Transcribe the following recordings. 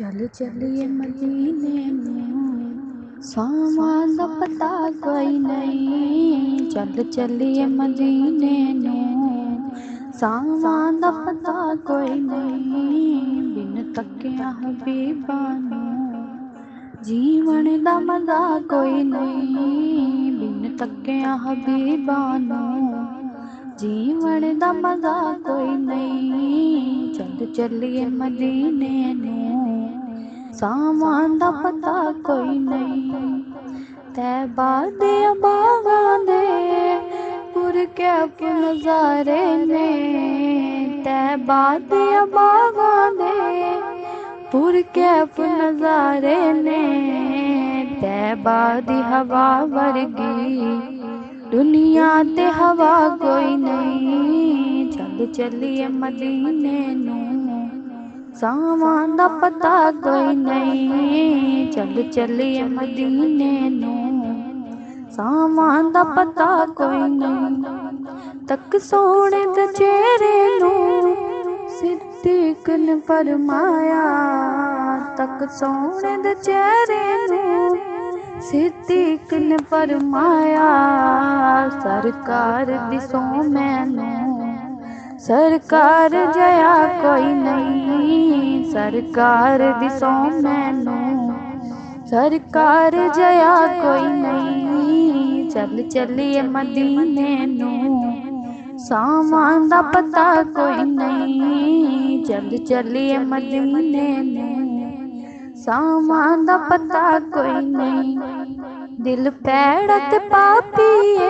चल चलिए मदीने में, सावां दा पता कोई नहीं। चल चलिए मदीने में, सावां दा पता कोई नहीं। बिन तकिया हबीबा नूं जीवन दा मजा कोई नहीं। बिन तकिया हबीबा नूं जीवन दा मजा कोई नहीं। चल चलिए मदीने नूं, सावां दा पता कोई नहीं। तैबा दे बागां दे पुर कैफ नज़ारे ने। तैबा दे बागां दे पुर कैफ नज़ारे ने। तैबा दी हवा वर्गी दुनिया ते हवा कोई नहीं। चल चलिए मदीने नूं, सावां दा पता कोई नहीं। चल चलिए मदीने नूं, सावां दा पता कोई नहीं। तक सोने दे चेहरे नूं सिद्दीक ने फरमाया। तक सोने दे चेहरे नूं सिद्दीक ने फरमाया। सरकार दिसो मैनू, सरकार जया कोई नहीं। सरकार दिसो मैनू, सरकार जया कोई नहीं। चल चलिए मदीने नूं, सावां दा पता कोई नहीं। चल चलिए मदीने नूं, सावां दा पता कोई नहीं। दिल पैड़ा ते पापीए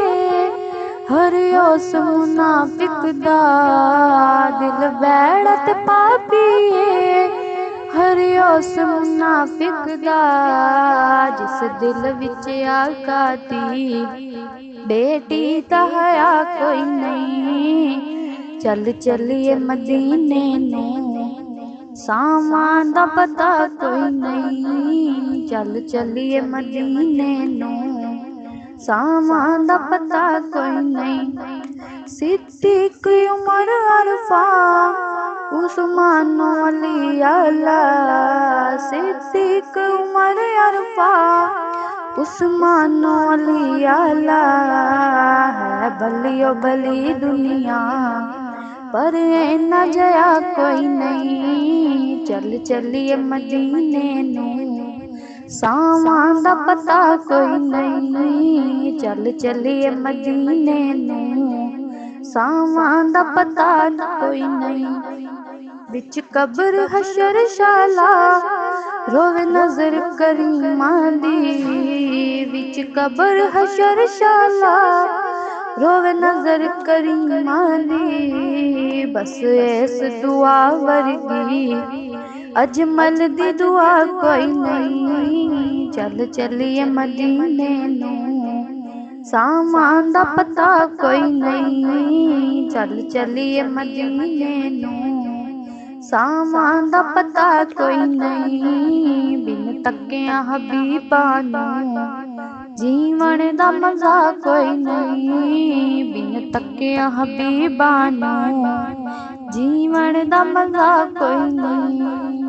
हर उस मुनाफिक दा। दिल पैड़ा ते पापीए हर उस मुनाफिक दा। जिस दिल विच आका दी बेटी दा हया कोई नहीं। चल चलिए मदीने नूं, सावां दा पता कोई नहीं। चल चलिए मदीने नूं, सावां दा पता कोई नहीं। सिद्दीक उमर अरफा उस्मान अली आला। सिद्दीक उमर अरफा उस्मान अली आला। है भलियो भली दुनिया पर इन्ना जया कोई नहीं। चल चलिए मदीने नूं, सावां दा पता कोई नहीं। चल चलिए मदीने नूं, सावां दा पता कोई नहीं। विच कब्र हशर शाला रोवे नजर करीमां दी। विच कब्र हशर शाला रोवे नजर करीमां दी। बस इस दुआ वर्गी अजमल दी दुआ कोई नहीं। चल चलिए मदीने नूं, सावां दा पता कोई नहीं। चल चलिए मदीने नूं, सावां दा पता कोई नहीं। बिन तकिया हबीबा नूं जीवन दा मजा कोई नहीं। बिन तकिया हबीबा नूं जीवन दा मजा कोई नहीं।